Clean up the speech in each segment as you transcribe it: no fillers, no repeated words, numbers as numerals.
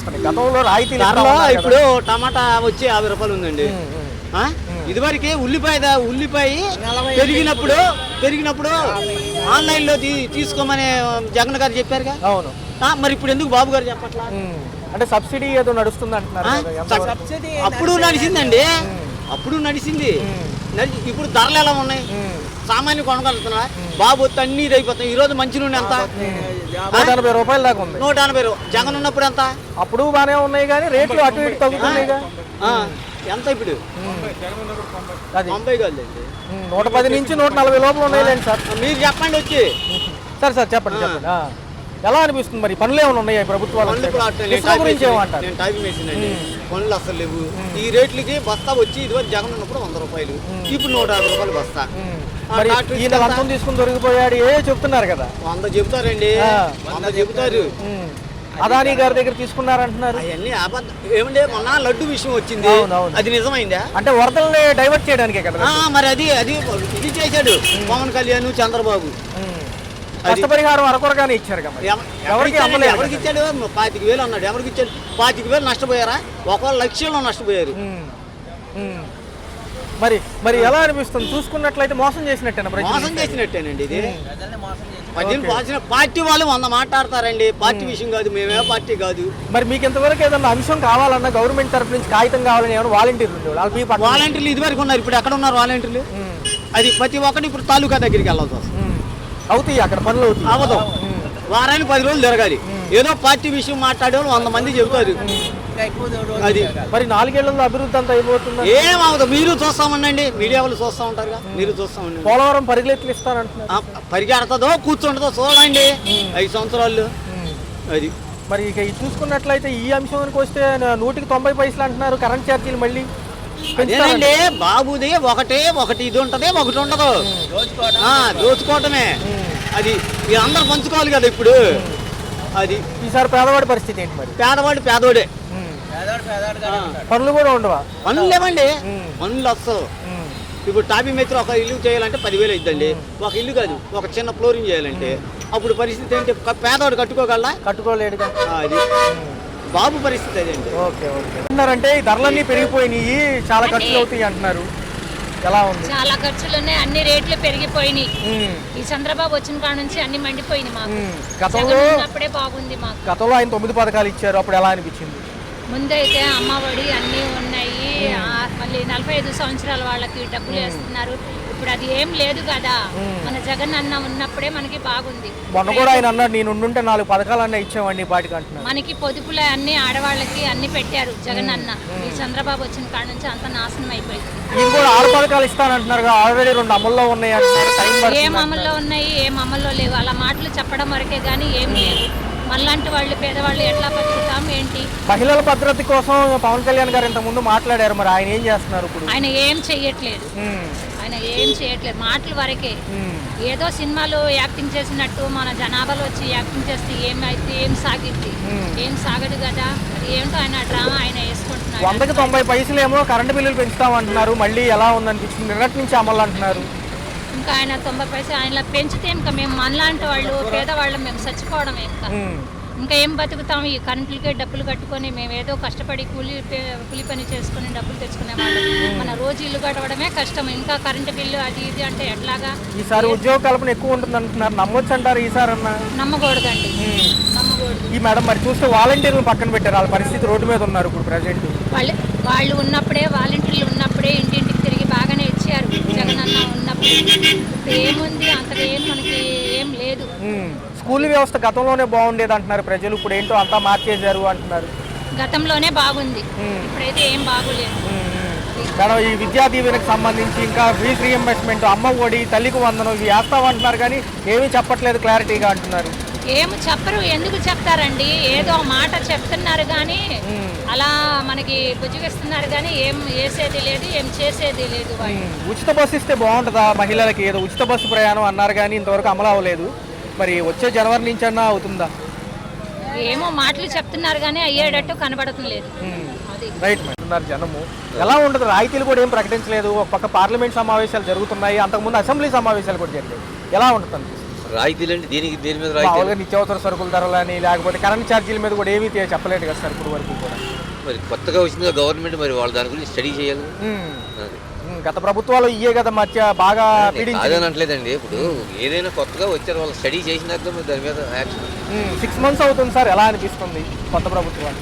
కనిపిస్తున్నాయి. గతంలో రాయితీలు ఇప్పుడు టమాటా వచ్చి 50 రూపాయలు ఉందండి. ఇదివరకు ఉల్లిపాయ పెరిగినప్పుడు ఆన్లైన్ లో తీసుకోమని జగన్ గారు చెప్పారుగా. అవును. మరి ఇప్పుడు ఎందుకు బాబు గారు చెప్పట్లా? అంటే సబ్సిడీ ఏదో నడుస్తుంది అంటున్నారు. అప్పుడు నడిచిందండి, అప్పుడు నడిచింది. ఇప్పుడు ధరలు ఎలా ఉన్నాయి? సామాన్య కొనగలుగుతున్నా బాబు వస్తే అన్ని ఇది అయిపోతాయి. ఈ రోజు మంచి నూనె ఎంత? 180 రూపాయలు దాకా ఉంది. 180. జగన్ ఉన్నప్పుడు ఎంత? అప్పుడు బాగానే ఉన్నాయి కానీ రేట్లు అటు ఇటు తగ్గుతున్నాయి. ఎంత ఇప్పుడు? 90 కాదండి, 110 నుంచి 140 లోపల ఉన్నాయిలేండి సార్. మీరు చెప్పండి వచ్చి. సరే సార్ చెప్పండి. ఎలా అనిపిస్తుంది మరి? పనులు ఏమైనా ఉన్నాయా ప్రభుత్వాలు గురించి ఏమంటారు? నేను టైపింగ్ వేసిందండి, పనులు అసలు లేవు. ఈ రేట్లకి బస్తా వచ్చి ఇదివరకు జగన్ ఉన్నప్పుడు 100 రూపాయలు, ఇప్పుడు 150 రూపాయలు బస్తా. ఈయన లంచం తీసుకుని దొరికిపోయాడు చెప్తున్నారు కదా. 100 చెబుతారండి, 100 చెబుతారు. అదానీ గారి దగ్గర తీసుకున్నారంటున్నారు. అవన్నీ అబద్ధం. ఏమంటే మొన్న లడ్డు విషయం వచ్చింది, అది నిజమైందా? అంటే వరదల్ని డైవర్ట్ చేయడానికే కదా. మరి అది ఇది చేశాడు పవన్ కళ్యాణ్, చంద్రబాబు. నష్టపరిహారం అరకొరగానే ఇచ్చారు కదా. ఎవరికి ఇచ్చాడు? 25,000 అన్నాడు. ఎవరికి ఇచ్చాడు? 25,000 నష్టపోయారా? 1 లక్షలో నష్టపోయారు. మరి ఎలా అనిపిస్తుంది? చూసుకున్నట్లయితే మోసం చేసినట్టేనా? మోసం చేసినట్టేనండి ఇది. పార్టీ వాళ్ళు 100 మాట్లాడతారండి. పార్టీ విషయం కాదు, మేమే పార్టీ కాదు. మరి మీకు ఇంతవరకు ఏదన్నా అంశం కావాలన్నా గవర్నమెంట్ తరఫు నుంచి కాగితం కావాలని ఏమైనా వాలంటీర్లు ఇదివరకు ఉన్నారు, ఇప్పుడు ఎక్కడ ఉన్నారు వాలంటీర్లు? అది ప్రతి ఒక్కటి ఇప్పుడు తాలూకా దగ్గరికి వెళ్ళాల్సి వస్తుంది. అవుతాయి అక్కడ పనులు అవుతాయి. అవదు. వారానికి 10 రోజులు తిరగాలి. ఏదో పార్టీ విషయం మాట్లాడే 100 మంది చెబుతారు. అది మరి 4 ఏళ్లలో అభివృద్ధి అంతా అయిపోతుంది. ఏమవుతుంది? మీరు చూస్తామండి, మీడియా వాళ్ళు చూస్తూ ఉంటారుగా, మీరు చూస్తామండి. పోలవరం పరిగెట్లు ఇస్తారంటున్నారు. పరిగెడతాదో కూర్చుంటుందో చూడండి 5 సంవత్సరాలు. అది మరి ఇక చూసుకున్నట్లయితే ఈ అంశానికి వస్తే 100కి 90 పైసలు అంటున్నారు కరెంట్ ఛార్జీలు. మళ్ళీ అదేనండి బాబుది ఒకటి ఇది ఉంటది, ఒకటి ఉండదు. దోచుకోవటమే. అది అందరు పంచుకోవాలి కదా ఇప్పుడు. అది ఈసారి పేదవాడి పరిస్థితి ఏంటి మరి? పేదవాడే. పనులు కూడా ఉండవా? పనులు లేవండి, పనులు వస్తావు. ఇప్పుడు టాపీ మెత్ర ఒక ఇల్లు చేయాలంటే 10,000 అవుతుందండి. ఒక ఇల్లు కాదు, ఒక చిన్న ఫ్లోరింగ్ చేయాలంటే అప్పుడు పరిస్థితి ఏంటి? పేదవాడు కట్టుకోలేడుగా. అది బాబు పరిస్థితి అదేంటి. ఓకే అంటారంటే ఈ ధరలన్నీ పెరిగిపోయినాయి, చాలా ఖర్చులు అవుతాయి అంటున్నారు. ఎలా ఉంది? చాలా ఖర్చులు ఉన్నాయి, అన్ని రేట్లు పెరిగిపోయినాయి. ఈ చంద్రబాబు వచ్చిన కాడ నుంచి అన్ని మండిపోయినాయి. మాకు గతంలో అప్పుడే బాగుంది. మాకు గతంలో ఆయన 9 పథకాలు ఇచ్చారు, అప్పుడు ఎలా అనిపించింది? ముందైతే అమ్మఒడి అన్నీ ఉన్నాయి, మళ్ళీ 45 సంవత్సరాల వాళ్ళకి డబ్బులు వేస్తున్నారు. ఇప్పుడు అది ఏం లేదు కదా. మన జగన్ అన్న ఉన్నప్పుడే మనకి బాగుంది. మొన్న కూడా ఆయన అన్నాడు, నేను ఉండుంటే 4 పథకాలు అన్నీ ఇచ్చామండి పాటికి అంటున్నారు. మనకి పొదుపులు అన్ని ఆడవాళ్ళకి అన్ని పెట్టారు జగన్ అన్న. ఈ చంద్రబాబు వచ్చిన కాడ నుంచి అంత నాశనం అయిపోయింది. నేను కూడా 6 పథకాలు ఇస్తానంటున్నారు, ఆల్రెడీ 2 అమల్లో ఉన్నాయి అంటున్నారు. ఏం అమల్లో ఉన్నాయి, ఏం అమల్లో లేవు. అలా మాటలు చెప్పడం వరకే కానీ ఏం లేవు. మనలాంటి వాళ్ళు పేదవాళ్ళు ఎట్లా బతుకుతాం ఏంటి? మహిళల భద్రత కోసం పవన్ కళ్యాణ్ గారు ఇంత ముందు మాట్లాడారు, మరి ఆయన ఏం చేస్తున్నారు ఇప్పుడు? ఆయన ఏం చెయ్యట్లేదు. మాటలు వరకే. ఏదో సినిమాలో యాక్టింగ్ చేసినట్టు మన జనాభాలో వచ్చి యాక్టింగ్ చేస్తే ఏమైతే ఏం సాగదు కదా. అది ఏమిటో ఆయన డ్రామా ఆయన వేసుకుంటున్నారు. 100కి 90 పైసలు ఏమో కరెంటు బిల్లులు పెంచుతామంటున్నారు, మళ్ళీ ఎలా ఉందనిపించింది? నిన్నటి నుంచి అమలు అంటున్నారు. ఇంకా ఆయన 90 పైసలు ఆయన పెంచితే ఇంకా మేము మనలాంటి వాళ్ళు పేదవాళ్ళం మేము చచ్చిపోవడం ఇంకా ఏం బతుకుతాం? ఈ కరెంట్లకే డబ్బులు కట్టుకొని మేము ఏదో కష్టపడి కూలి పని చేసుకుని డబ్బులు తెచ్చుకునే వాళ్ళం. మన రోజు ఇల్లు గడవడమే కష్టం, ఇంకా కరెంటు బిల్లు అది ఇది అంటే ఎట్లాగా? ఈసారి ఉద్యోగ కల్పన ఎక్కువ ఉంటుంది అంటున్నారు, నమ్మొచ్చు అంటారు ఈసారి? నమ్మకూడదండి, నమ్మకూడదు. ఈ మేడం మరి చూస్తే వాలంటీర్లు పక్కన పెట్టారు, వాళ్ళ పరిస్థితి రోడ్డు మీద ఉన్నారు ఇప్పుడు ప్రెసెంట్. వాళ్ళు ఉన్నప్పుడే, వాలంటీర్లు ఉన్నప్పుడే ఇంటింటికి తిరిగి బాగానే ఇచ్చారు జగన్ అన్న ఉన్నప్పుడు. ఇప్పుడు ఏముంది అంతగా ఏం మనకి ఏం లేదు. స్కూల్ వ్యవస్థ గతంలోనే బాగుండేది అంటున్నారు ప్రజలు, ఇప్పుడు ఏంటో అంతా మార్చేశారు అంటున్నారు. గతంలోనే బాగుంది, ఇప్పుడైతే ఏం బాగులేదు. మేడం ఈ విద్యా దీవెనకు సంబంధించి ఇంకా ఫీజు రీఎంబర్స్మెంట్, అమ్మ ఒడి, తల్లికి వందనం ఇవి వేస్తామంటున్నారు కానీ ఏమీ చెప్పట్లేదు క్లారిటీగా అంటున్నారు. ఏమి చెప్పరు, ఎందుకు చెప్తారండి? ఏదో మాట చెప్తున్నారు కానీ అలా మనకి బుజ్జిగిస్తున్నారు కానీ ఏం వేసేది లేదు, ఏం చేసేది లేదు. ఉచిత బస్సు ఇస్తే బాగుంటుందా మహిళలకి? ఏదో ఉచిత బస్సు ప్రయాణం అన్నారు కానీ ఇంతవరకు అమలు అవ్వలేదు, మరి వచ్చే జనవరి నుంచి అన్నా అవుతుందా? ఏమో మాటలు చెప్తున్నారు కానీ అయ్యేటట్టు కనబడట్లేదు. Right madam. జనము ఎలా ఉంటుంది? రాయితీలు కూడా ఏం ప్రకటించలేదు, ఒక పక్క పార్లమెంట్ సమావేశాలు జరుగుతున్నాయి, అంతకుముందు అసెంబ్లీ సమావేశాలు కూడా జరిగాయి, ఎలా ఉంటుంది? రాయితీలు అంటే దేని మీద మామూలుగా రాయితీ? నిత్యావసర సరుకుల ధరలని లేకపోతే కరెంట్ ఛార్జీల మీద కూడా ఏమీ చెప్పలేదు కదా సార్ ఇప్పుడు వరకు కూడా. మరి కొత్తగా వచ్చింది గవర్నమెంట్, మరి వాళ్ళు దాని గురించి స్టడీ చేయాలి. అది. గత ప్రభుత్వాలు ఇయ్యే కదా మధ్య బాగా పీడించి. అదని అనట్లేదండి, ఇప్పుడు ఏదైనా కొత్తగా వచ్చారు వాళ్ళు స్టడీ చేసినాక మరి దాని మీద యాక్షన్. 6 months అవుతుంది సార్, ఎలా అనిపిస్తుంది కొత్త ప్రభుత్వాలు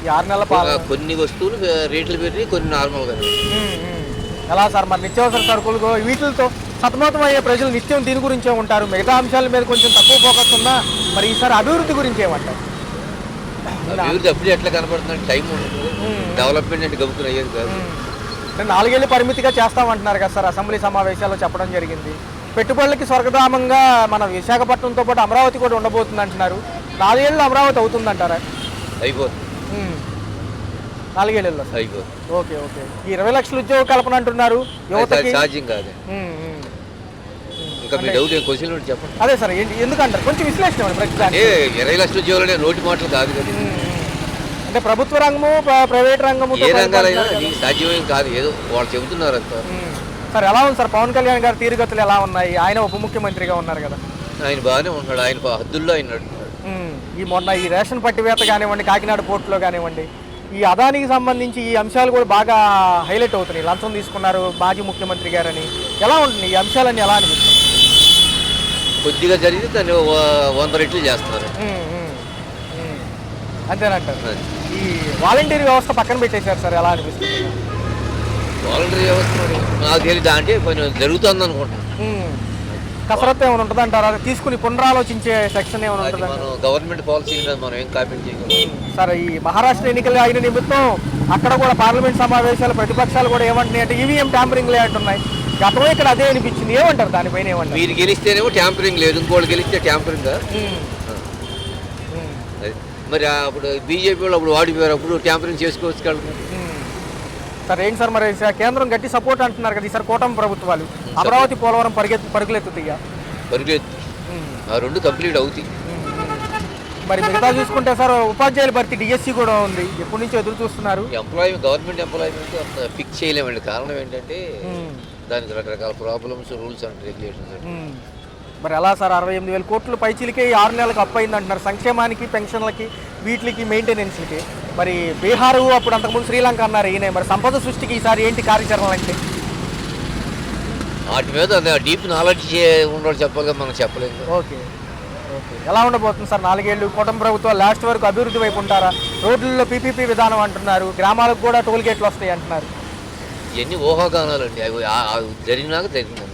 ఈ 6 నెలల పాలన? కొన్ని వస్తువులు రేట్లు పెరిగి కొన్ని నార్మల్గా. ఎలా సార్ మరి నిత్యావసర సరుకులు వీటితో సతమతం అయ్యే ప్రజలు నిత్యం దీని గురించే ఉంటారు, మిగతా అంశాల మీద కొంచెం తక్కువ ఫోకస్ ఉన్నా మరి ఈసారి అభివృద్ధి గురించి ఏమంటారు? అభివృద్ధి అప్పుడే ఎట్లా కనపడుతుంది, టైం ఉంటుంది. డెవలప్మెంట్ అంటే గబుకుని అయ్యేది కాదు. 4 ఏళ్ళు పరిమితిగా చేస్తామంటున్నారు కదా సార్, అసెంబ్లీ సమావేశాల్లో చెప్పడం జరిగింది. పెట్టుబడులకి స్వర్గధామంగా మన విశాఖపట్నంతో పాటు అమరావతి కూడా ఉండబోతుంది అంటున్నారు. 4 ఏళ్ళు అమరావతి అవుతుందంటారా? అయిపోతుంది. 4 ఏళ్ళలో అయిపోతుంది. Okay okay. ఈ 20 లక్షల ఉద్యోగ కల్పన అంటున్నారు యువతకి. ఛార్జింగ్ కాదు. ఇంకా మీ డౌట్ క్వశ్చన్ చెప్పండి. అదే సార్, ఎందుకంటారు కొంచెం విశ్లేషణ ఇవ్వండి ప్రతిదానికి. 20 లక్షల ఉద్యోగాలు నోటి మాటలు కాదు కదా. అంటే ప్రభుత్వ రంగము ప్రైవేట్ రంగము ఏ రంగాలైనా నీకు సాధ్యమేం కాదు, ఏదో వాళ్ళు చెబుతున్నారు అంత. సార్ ఎలా ఉంది సార్ పవన్ కళ్యాణ్ గారి తీరుగతులు ఎలా ఉన్నాయి? ఆయన ఉప ముఖ్యమంత్రిగా ఉన్నారు కదా. ఆయన బాగానే ఉన్నాడు, ఆయన హద్దుల్లో ఆయన నడుపుతున్నాడు. ఈ మొన్న ఈ రేషన్ పట్టివేత కానివ్వండి, కాకినాడ పోర్టులో కానివ్వండి, ఈ అదానికి సంబంధించి ఈ అంశాలు కూడా బాగా హైలైట్ అవుతున్నాయి. లంచం తీసుకున్నారు మాజీ ముఖ్యమంత్రి గారని. ఎలా ఉంటుంది ఈ అంశాలన్నీ, ఎలా అనిపిస్తుంది? కొద్దిగా జరిగితే దాన్ని 100 రెట్లు చేస్తున్నారు. అంతేనంటారు. ఈ వాలంటీర్ వ్యవస్థ పక్కన పెట్టేశారు సార్, ఎలా అనిపిస్తుంది? వాలంటీర్ వ్యవస్థ నాకు తెలియదు, అంటే కొంచెం జరుగుతుంది అనుకుంటున్నాను. కసరత్తు ఏమైనా ఉంటుంది అంటారా? తీసుకుని పునరాలోచించే సెక్షన్ ఏమైనా ఉంటుంది? మనం గవర్నమెంట్ పాలసీ మనం ఏం కామెంట్ చేయగలం సార్. ఈ మహారాష్ట్ర ఎన్నికలు అయిన నిమిత్తం అక్కడ కూడా పార్లమెంట్ సమావేశాలు ప్రతిపక్షాలు కూడా ఏమంటున్నాయి అంటే ఈవీఎం ట్యాంపరింగ్ లేదంటున్నాయి. గతంలో ఇక్కడ అదే అనిపించింది, ఏమంటారు దానిపైన? ఏమంటారు? మీరు గెలిస్తేనేమో ట్యాంపరింగ్ లేదు, ఇంకోటి గెలిస్తే ట్యాంపరింగ్. మరి అప్పుడు బీజేపీ వాళ్ళు అప్పుడు వాడిపోయారు, అప్పుడు ట్యాంపరింగ్ చేసుకోవచ్చు కదా సార్. ఏంటి సార్ మరి కేంద్రం గట్టి సపోర్ట్ అంటున్నారు కదా ఈసారి కూటమి ప్రభుత్వాలు. అమరావతి పోలవరం పరుగులెత్తుతాయా? పరుగులెత్తు, ఆ రెండు కంప్లీట్ అవుతాయి. మరి మిగతా చూసుకుంటే సార్ ఉపాధ్యాయుల భర్తీ డిఎస్సి కూడా ఉంది, ఎప్పటి నుంచి ఎదురు చూస్తున్నారు. గవర్నమెంట్ ఎంప్లాయ్మెంట్ అంత ఫిక్స్ చేయలేమండి. కారణం ఏంటంటే దానికి రకరకాల ప్రాబ్లమ్స్, రూల్స్ అండ్ రెగ్యులేషన్స్. మరి ఎలా సార్ 68,000 కోట్లు పైచీలకే 6 నెలలకు అప్పు అయింది అంటున్నారు, సంక్షేమానికి, పెన్షన్లకి, వీటికి, మెయింటెనెన్స్లకి. మరి బీహారు అప్పుడు అంతకుముందు శ్రీలంక అన్నారు ఈయన. మరి సంపద సృష్టికి ఈసారి ఏంటి కార్యాచరణ అంటే? వాటి మీద డీప్ నాలెడ్జ్ ఉన్నవాళ్ళు చెప్పాలి, మనం చెప్పలేదు. Okay okay. ఎలా ఉండబోతుంది సార్ 4 ఏళ్ళు కూటమి ప్రభుత్వం లాస్ట్ వరకు అభివృద్ధి వైపు ఉంటారా? రోడ్లలో పీపీపీ విధానం అంటున్నారు, గ్రామాలకు కూడా టోల్ గేట్లు వస్తాయి అంటున్నారు. ఇవన్నీ ఊహాగానాలండి, అవి జరిగినాక జరిగింది.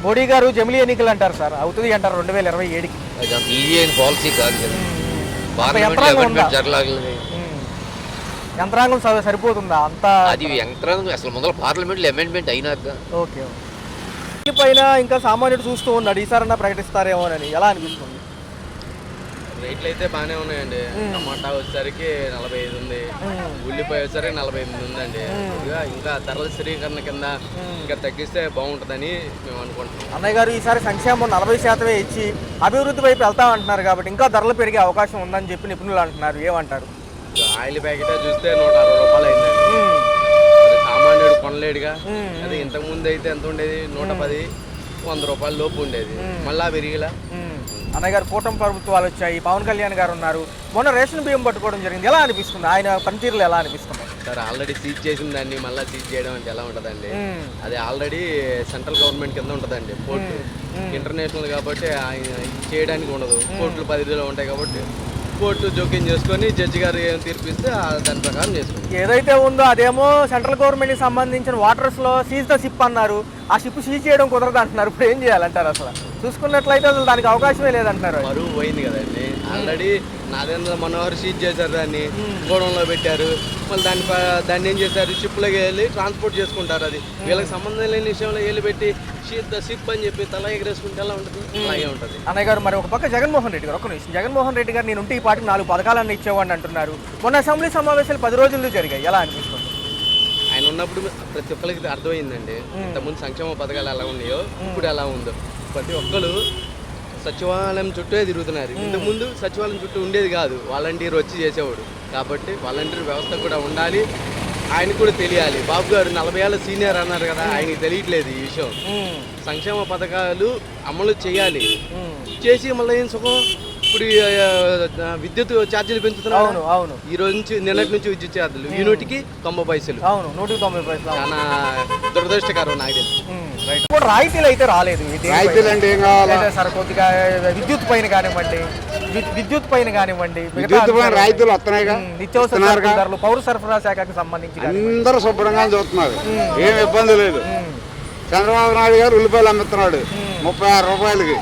మోడీ గారు జమిలీ ఎన్నికలు అంటారు సార్, అవుతుంది అంటారు 2027కి. అది అంత ఈజీ అయిన పాలసీ కాదు కదా. యంత్రాంగం సరిపోతుందా అంత? అది యంత్రాంగం అసలు ముందర పార్లమెంట్లో అమెండ్మెంట్ అయినాక. ఓకే. పైన ఇంకా సామాన్యుడు చూస్తూ ఉన్నాడు, ఈసారన్నా ప్రకటిస్తారేమోనని. ఎలా అనిపిస్తుంది? రేట్లు అయితే బాగానే ఉన్నాయండి. టమాటా వచ్చేసరికి 45 ఉంది, ఉల్లిపాయ వచ్చేసరికి 48 ఉందండి. ఇంకా ధరల స్థిరీకరణ కింద ఇంకా తగ్గిస్తే బాగుంటుందని మేము అనుకుంటున్నాం. అన్నయ్య గారు ఈసారి సంక్షేమం 40% ఇచ్చి అభివృద్ధి వైపు వెళ్తామంటున్నారు కాబట్టి ఇంకా ధరలు పెరిగే అవకాశం ఉందని చెప్పి నిపుణులు అంటున్నారు, ఏమంటారు? ఆయిల్ ప్యాకెట్ చూస్తే 160 రూపాయలు అయిందండి. సామాన్యుడు కొనలేడుగా. అదే ఇంతకు ముందు అయితే ఎంత ఉండేది? 110, 100 రూపాయల లోపు ఉండేది, మళ్ళా పెరిగిలా. అన్నయ్య గారు కూటమి ప్రభుత్వాలు వచ్చాయి, పవన్ కళ్యాణ్ గారు ఉన్నారు, మొన్న రేషన్ బియ్యం పట్టుకోవడం జరిగింది. ఎలా అనిపిస్తుంది ఆయన పనితీరులు, ఎలా అనిపిస్తుంది సార్? ఆల్రెడీ సీజ్ చేసిన దాన్ని మళ్ళీ సీజ్ చేయడం అంటే ఎలా ఉంటుందండి? అది ఆల్రెడీ సెంట్రల్ గవర్నమెంట్ కింద ఉంటుందండి పోర్టు, ఇంటర్నేషనల్ కాబట్టి ఆయన చేయడానికి ఉండదు. కోర్టులు పరిధిలో ఉంటాయి కాబట్టి కోర్టు జోక్యం చేసుకొని జడ్జి గారు ఏం తీర్పిస్తే దాని ప్రకారం చేసుకుంటాం. ఏదైతే ఉందో అదేమో సెంట్రల్ గవర్నమెంట్కి సంబంధించిన వాటర్స్లో సీజ్ ద షిప్ అన్నారు, ఆ షిప్ సీజ్ చేయడం కుదరదు అంటున్నారు. ఇప్పుడు ఏం చేయాలంటారు? అసలు చూసుకున్నట్లయితే అసలు దానికి అవకాశమే లేదంటున్నారు. మరువు పోయింది కదండి. ఆల్రెడీ నాదేంద్ర మనోహర్ సీజ్ చేశారు, దాన్ని గోడంలో పెట్టారు. మళ్ళీ దాన్ని ఏం చేశారు? షిప్లోకి వెళ్ళి ట్రాన్స్పోర్ట్ చేసుకుంటారు. అది వీళ్ళకి సంబంధం లేని విషయంలో వెళ్ళి పెట్టి షిప్ అని చెప్పి తల ఎగరేసుకుంటే ఎలా ఉంటుంది? అలాగే ఉంటుంది. అన్నయ్య గారు మరి ఒక పక్క జగన్మోహన్ రెడ్డి గారు, ఒక నిమిషం, జగన్మోహన్ రెడ్డి గారు నేనుంటే ఈ పార్టీకి 4 పథకాలన్నీ ఇచ్చేవాడిని అంటున్నారు. మొన్న అసెంబ్లీ సమావేశాలు 10 రోజుల్లో జరిగాయి, ఎలా అనిపిస్తుంది? ఆయన ఉన్నప్పుడు ప్రతి ఒక్కరికి అర్థమైందండి ఇంతకుముందు సంక్షేమ పథకాలు ఎలా ఉన్నాయో ఇప్పుడు ఎలా ఉందో. ప్రతి ఒక్కరు సచివాలయం చుట్టూ తిరుగుతున్నారు. ఇంతకుముందు సచివాలయం చుట్టూ ఉండేది కాదు, వాలంటీర్ వచ్చి చేసేవాడు. కాబట్టి వాలంటీర్ వ్యవస్థ కూడా ఉండాలి. ఆయనకు కూడా తెలియాలి. బాబు గారు 40 ఏళ్ళ సీనియర్ అన్నారు కదా, ఆయనకి తెలియట్లేదు ఈ విషయం. సంక్షేమ పథకాలు అమలు చేయాలి, చేసి మళ్ళీ ఏం సుఖం. ఇప్పుడు విద్యుత్ ఛార్జీలు పెంచుతున్నారు. అవును అవును. ఈ రోజు నుంచి నిన్నటి నుంచి విద్యుత్ ఛార్జీలు యూనిట్కి 90 పైసలు. అవును, 190 పైసలు. చాలా దురదృష్టకరం నాకు తెలిసి. ఇప్పుడు రాయితీలు అయితే రాలేదు. రాయితీలు అంటే ఏం కావాలా సార్ కొద్దిగా విద్యుత్ పైన కానివ్వండి, విద్యుత్ పైన కానివ్వండి, విద్యుత్ పైన రాయితీలు వస్తున్నాయిగా, నిత్యావసర ధరలు, పౌర సరఫరా శాఖకు సంబంధించి అందరూ శుభ్రంగా చూస్తున్నారు, ఏం ఇబ్బంది లేదు. చంద్రబాబు నాయుడు గారు ఉల్లిపాయలు అమ్ముతున్నాడు 36 రూపాయలకి.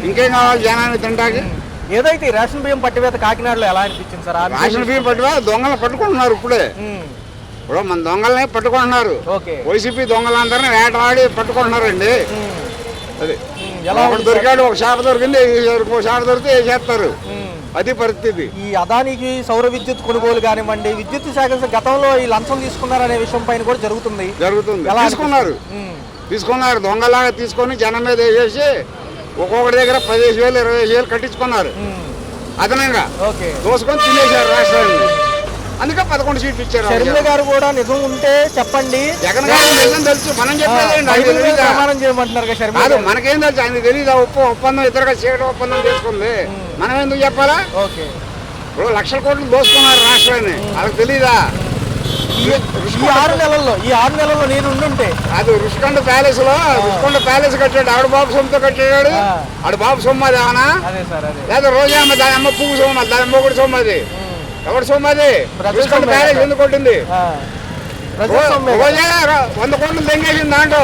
ఇంకేం కావాలి జనాన్ని తింటాకి? ఏదైతే రేషన్ బియ్యం పట్టివేత కాకినాడలో ఎలా అనిపించింది సార్? రేషన్ బియ్యం పట్టివేత దొంగలు పట్టుకుంటున్నారు ఇప్పుడే. ఇప్పుడు మన దొంగల్ని పట్టుకుంటున్నారు. వైసీపీ దొంగలందరినీ వేటవాడి పట్టుకుంటున్నారండి. అది ఒకటి దొరికాడు, ఒక షాప్ దొరికింది, ఒక షాప్ దొరికితే వేసేస్తారు. అది పరిస్థితి. ఈ అదానికి సౌర విద్యుత్ కొనుగోలు కానివ్వండి, విద్యుత్ శాఖ గతంలో ఈ లంచం తీసుకున్నారనే విషయం పైన కూడా జరుగుతుంది. తీసుకున్నారు దొంగలాగా తీసుకొని జనం మీద వేసేసి ఒక్కొక్కటి దగ్గర 15,000 20,000 కట్టించుకున్నారు. అదనంగా దోసుకొని తినేశారు రాష్ట్రాన్ని. అందుకే 11 సీట్లు ఇచ్చారు. షర్మిల గారు కూడా నిజం ఉంటే చెప్పండి, జగన్ గారు నిజం తెలుసు, మనం చెప్పేది మనకేం తెలుసు, ఆయన తెలియదు. ఒప్పందం ఇద్దరుగా చేయడం ఒప్పందం చేసుకుంది, మనం ఎందుకు చెప్పాలా? ఇప్పుడు 1,00,000 కోట్లు దోసుకున్నారు రాష్ట్రాన్ని, వాళ్ళకి తెలీదా? ఈ 6 నెలల్లో నేను ఉండుంటే అది రుషికొండ ప్యాలెస్ కట్టాడు, ఆవిడ బాబు సొమ్ముతో కట్టాడు. ఆడు బాబు సొమ్ము అది ఏమన్నా లేదా రోజా అమ్మ, దాని అమ్మ పువ్వు సొమ్ము, దాని అమ్మ కూడా సొమ్ము. అది ఎవరి సొమ్ము? అది రుషికొండ ప్యాలెస్ ఎందుకు కొట్టింది? రోజా 100 కోట్లు తెంగేసింది, దాంట్లో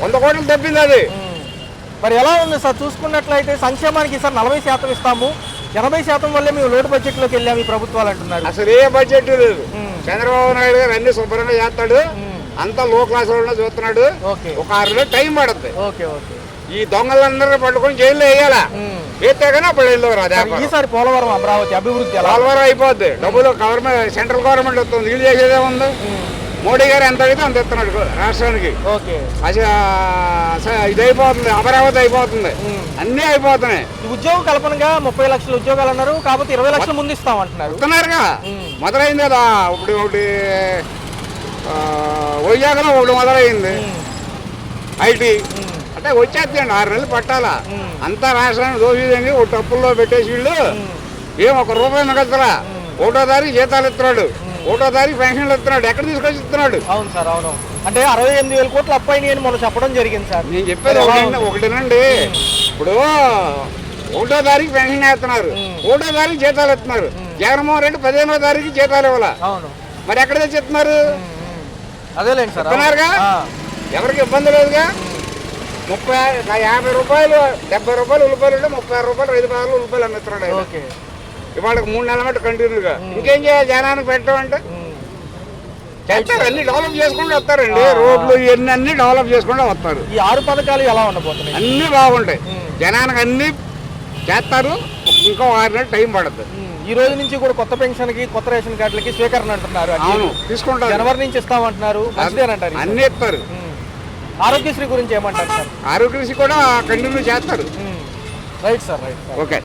100 కోట్లు తప్పింది అది. మరి ఎలా ఉంది సార్? చూసుకున్నట్లయితే సంక్షేమానికి సార్ 40% ఇస్తాము, 80% వల్లే మేము లోటు బడ్జెట్ లోకి వెళ్ళాము ఈ ప్రభుత్వాలు అంటున్నారు. అసలు ఏ బడ్జెట్ లేదు. చంద్రబాబు నాయుడు గారు అన్ని శుభ్రంగా చేస్తాడు, అంతా లో క్లాస్ వాళ్ళ చూస్తున్నాడు. ఒక 6 నెలలు టైం పడుతుంది. ఈ దొంగలందరినీ పట్టుకొని జైల్లో వేయాలా, వేస్తే కానీ అప్పుడు వెళ్ళరు. ఈసారి పోలవరం అమరావతి అభివృద్ధి పోలవరం అయిపోద్ది, డబ్బులు గవర్నమెంట్ సెంట్రల్ గవర్నమెంట్ వస్తుంది, వీళ్ళు చేసేదే ఉంది. మోడీ గారు ఎంత అయితే అంత ఇస్తున్నాడు రాష్ట్రానికి. ఇది అయిపోతుంది, అమరావతి అయిపోతుంది, అన్నీ అయిపోతున్నాయి. ఉద్యోగ కల్పనగా 30 లక్షల ఉద్యోగాలు అన్నారు, కాకపోతే 20 లక్షలు ముందు ఇస్తామంటున్నారు. ఇస్తున్నారుగా, మొదలైంది కదా. ఇప్పుడు ఒకటి వైజాగ్లో ఒకటి మొదలైంది ఐటీ. అంటే వచ్చేస్తాయండి, 6 నెలలు పట్టాలా. అంతా రాష్ట్రాన్ని దోషించి ఒక టప్పుల్లో పెట్టేసి వీళ్ళు ఏం 1 రూపాయి మిగలుతురా. 1వ తారీఖు జీతాలు ఇస్తున్నాడు, 1వ తారీఖు పెన్షన్లు ఇస్తున్నాడు, ఎక్కడ తీసుకొచ్చి ఇస్తున్నాడు? అవును సార్, అవును. అంటే 68,000 కోట్లు అప్పైనాయి అని మనం చెప్పడం జరిగింది సార్. నేను చెప్పేది ఒకటేనండి. ఇప్పుడు 1వ తారీఖు పెన్షన్ వేస్తున్నారు, 1వ తారీఖు జీతాలు ఇస్తున్నారు. జగన్మోహన్ రెడ్డి 15వ తారీఖు జీతాలు ఇవ్వాల. మరి ఎక్కడ తెచ్చి ఇస్తున్నారు? అదేలేండి సార్, ఇస్తున్నారుగా, ఎవరికి ఇబ్బంది లేదుగా. 50 రూపాయలు 70 రూపాయలు ఉల్లిపాయలు ఉంటే 36 రూపాయలు 5 రూపాయలు ఉల్లిపాయలు అమ్మిస్తున్నాడు. ఇవాళ 3 నెలల మటు కంటిన్యూగా. ఇంకేం చేయాలి జనానికి పెట్టమంటే? చేస్తారు, అన్ని డెవలప్ చేసుకుంటూ వస్తారండి. రోడ్లు ఇవన్నీ అన్ని డెవలప్ చేసుకుంటూ వస్తారు. ఈ 6 పథకాలు ఎలా ఉండబోతున్నాయి? అన్ని బాగుంటాయి, జనానికి అన్ని చేస్తారు. ఇంకో 6 నెలలు టైం పడుతుంది. ఈ రోజు నుంచి కూడా కొత్త పెన్షన్ కి, కొత్త రేషన్ కార్డులకి స్వీకరణ అంటున్నారు. అవును, తీసుకుంటారు. జనవరి నుంచి ఇస్తామంటున్నారు, మంచిదేనంటారు. అన్ని ఇస్తారు. ఆరోగ్యశ్రీ గురించి ఏమంటారు సార్? ఆరోగ్యశ్రీ కూడా కంటిన్యూ చేస్తారు. Right sir, right. ఓకే.